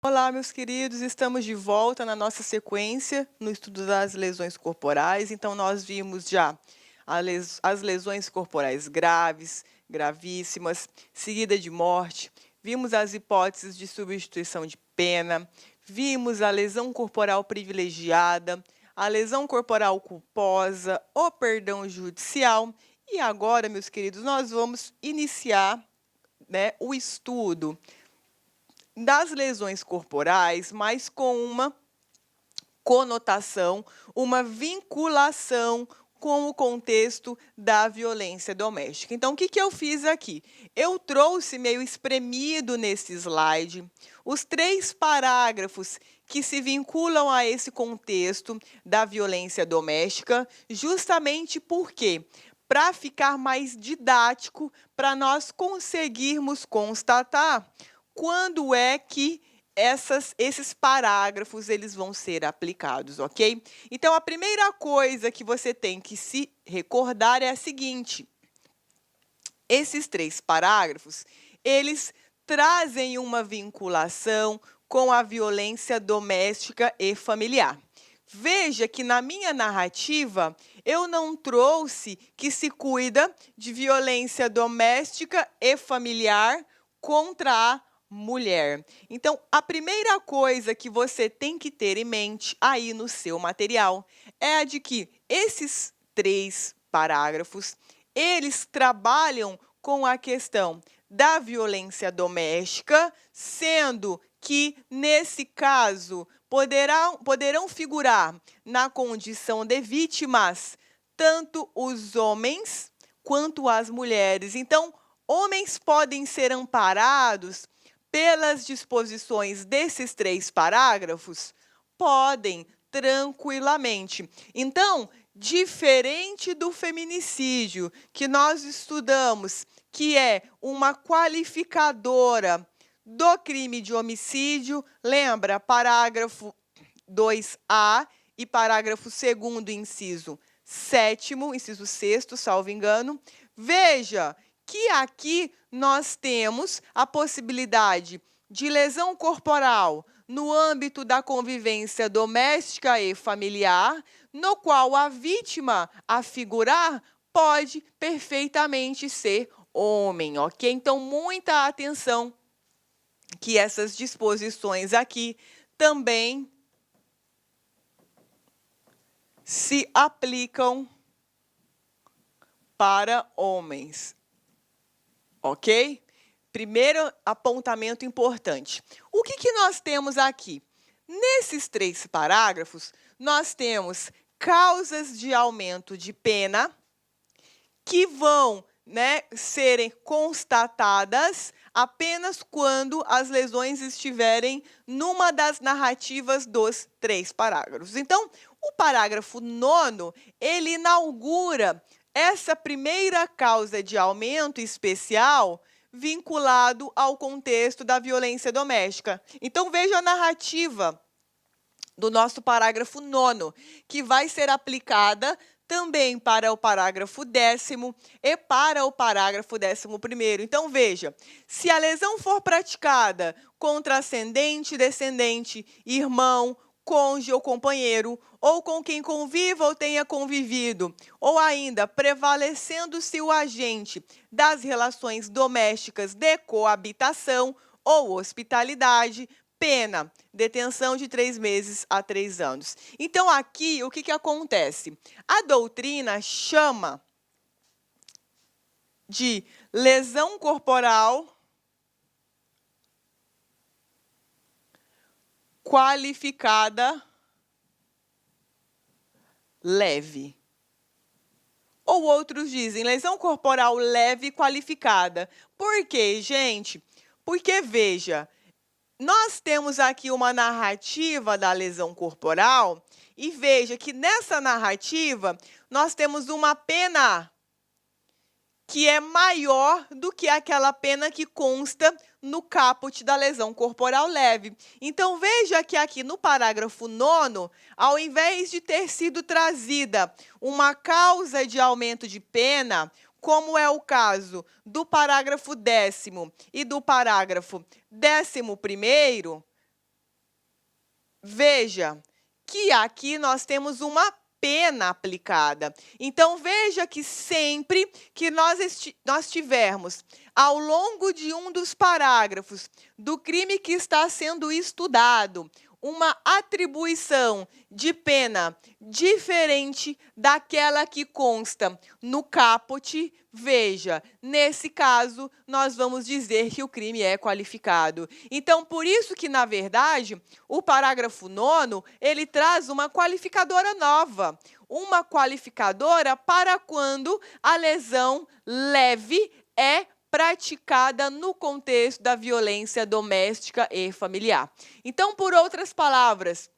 Olá, meus queridos, estamos de volta na nossa sequência no estudo das lesões corporais. Então, nós vimos já as lesões corporais graves, gravíssimas, seguida de morte, vimos as hipóteses de substituição de pena, vimos a lesão corporal privilegiada, a lesão corporal culposa, o perdão judicial. E agora, meus queridos, nós vamos iniciar, o estudo das lesões corporais, mas com uma conotação, uma vinculação com o contexto da violência doméstica. Então, o que eu fiz aqui? Eu trouxe meio espremido nesse slide os 3 parágrafos que se vinculam a esse contexto da violência doméstica, justamente porque, para ficar mais didático, para nós conseguirmos constatar quando é que esses parágrafos eles vão ser aplicados, ok? Então, a primeira coisa que você tem que se recordar é a seguinte: esses 3 parágrafos, eles trazem uma vinculação com a violência doméstica e familiar. Veja que na minha narrativa, eu não trouxe que se cuida de violência doméstica e familiar contra a mulher. Então, a primeira coisa que você tem que ter em mente aí no seu material é a de que esses 3 parágrafos, eles trabalham com a questão da violência doméstica, sendo que, nesse caso, poderão figurar na condição de vítimas tanto os homens quanto as mulheres. Então, homens podem ser amparados pelas disposições desses 3 parágrafos? Podem, tranquilamente. Então, diferente do feminicídio, que nós estudamos, que é uma qualificadora do crime de homicídio, lembra? Parágrafo 2A e parágrafo 2º, inciso 7º, inciso 6º, salvo engano. Veja que aqui nós temos a possibilidade de lesão corporal no âmbito da convivência doméstica e familiar, no qual a vítima a figurar pode perfeitamente ser homem, ok? Então, muita atenção que essas disposições aqui também se aplicam para homens. Ok? Primeiro apontamento importante. O que nós temos aqui? Nesses 3 parágrafos, nós temos causas de aumento de pena que vão serem constatadas apenas quando as lesões estiverem numa das narrativas dos 3 parágrafos. Então, o parágrafo 9º, ele inaugura essa primeira causa de aumento especial vinculado ao contexto da violência doméstica. Então, veja a narrativa do nosso parágrafo 9º, que vai ser aplicada também para o parágrafo 10º e para o parágrafo 11º. Então, veja, se a lesão for praticada contra ascendente, descendente, irmão, cônjuge ou companheiro, ou com quem conviva ou tenha convivido, ou ainda prevalecendo-se o agente das relações domésticas de coabitação ou hospitalidade, pena, detenção de 3 meses a 3 anos. Então, aqui, o que acontece? A doutrina chama de lesão corporal qualificada leve. Ou outros dizem lesão corporal leve qualificada. Por quê, gente? Porque, veja, nós temos aqui uma narrativa da lesão corporal e veja que nessa narrativa nós temos uma pena que é maior do que aquela pena que consta no caput da lesão corporal leve. Então, veja que aqui no parágrafo 9º, ao invés de ter sido trazida uma causa de aumento de pena, como é o caso do parágrafo 10º e do parágrafo 11º, veja que aqui nós temos uma pena aplicada. Então, veja que sempre que nós tivermos, ao longo de um dos parágrafos do crime que está sendo estudado, uma atribuição de pena diferente daquela que consta no caput, veja, nesse caso, nós vamos dizer que o crime é qualificado. Então, por isso que, na verdade, o parágrafo 9º, ele traz uma qualificadora nova. Uma qualificadora para quando a lesão leve é praticada no contexto da violência doméstica e familiar. Então, por outras palavras,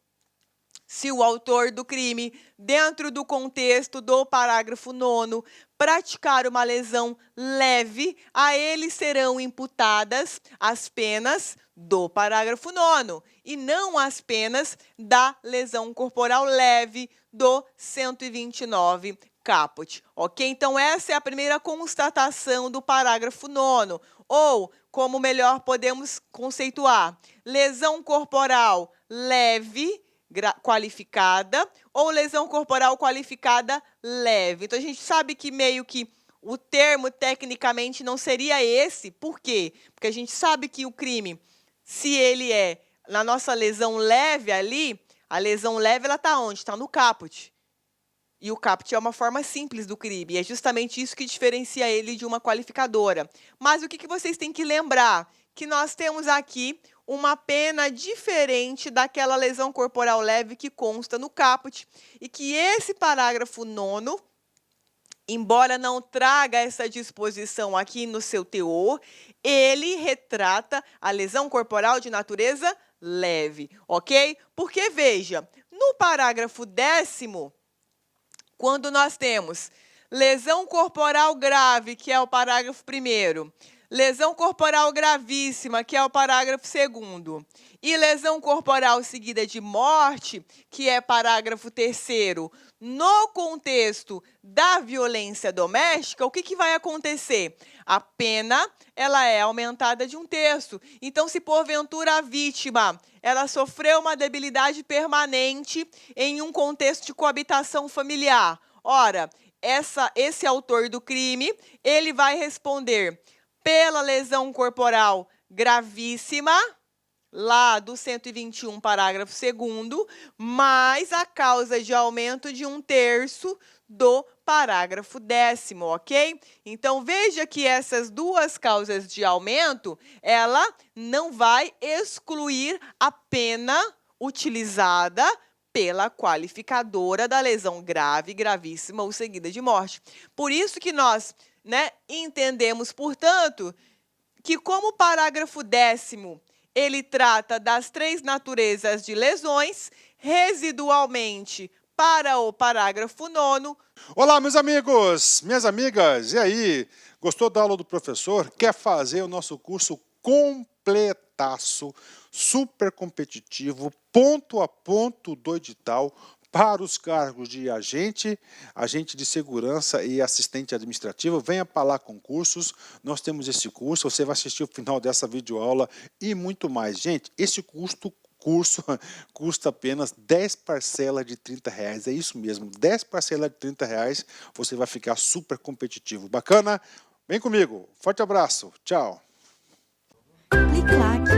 se o autor do crime, dentro do contexto do parágrafo 9º, praticar uma lesão leve, a ele serão imputadas as penas do parágrafo 9º e não as penas da lesão corporal leve do 129 caput, ok? Então, essa é a primeira constatação do parágrafo 9º, ou, como melhor podemos conceituar, lesão corporal leve, qualificada, ou lesão corporal qualificada leve. Então, a gente sabe que meio que o termo, tecnicamente, não seria esse. Por quê? Porque a gente sabe que o crime, se ele é na nossa lesão leve ali, a lesão leve, ela está onde? Está no caput. E o caput é uma forma simples do crime, e é justamente isso que diferencia ele de uma qualificadora. Mas o que vocês têm que lembrar? Que nós temos aqui uma pena diferente daquela lesão corporal leve que consta no caput, e que esse parágrafo 9º, embora não traga essa disposição aqui no seu teor, ele retrata a lesão corporal de natureza leve, ok? Porque, veja, no parágrafo 10º, quando nós temos lesão corporal grave, que é o parágrafo 1º, lesão corporal gravíssima, que é o parágrafo 2º, e lesão corporal seguida de morte, que é parágrafo 3º, no contexto da violência doméstica, o que vai acontecer? A pena, ela é aumentada de 1/3. Então, se porventura a vítima ela sofreu uma debilidade permanente em um contexto de coabitação familiar, ora, esse autor do crime, ele vai responder pela lesão corporal gravíssima, lá do 121, parágrafo 2º, mais a causa de aumento de 1/3 do parágrafo 10º, ok? Então, veja que essas duas causas de aumento, ela não vai excluir a pena utilizada pela qualificadora da lesão grave, gravíssima ou seguida de morte. Por isso que nós, entendemos, portanto, que como o parágrafo 10º, ele trata das 3 naturezas de lesões, residualmente, para o parágrafo 9º. Olá, meus amigos, minhas amigas, e aí? Gostou da aula do professor? Quer fazer o nosso curso completaço, super competitivo, ponto a ponto do edital, para os cargos de agente de segurança e assistente administrativo? Venha para lá concursos, nós temos esse curso, você vai assistir o final dessa videoaula e muito mais. Gente, esse curso custa apenas 10 parcelas de R$30, é isso mesmo, 10 parcelas de R$30, você vai ficar super competitivo. Bacana? Vem comigo, forte abraço, tchau! Clique like.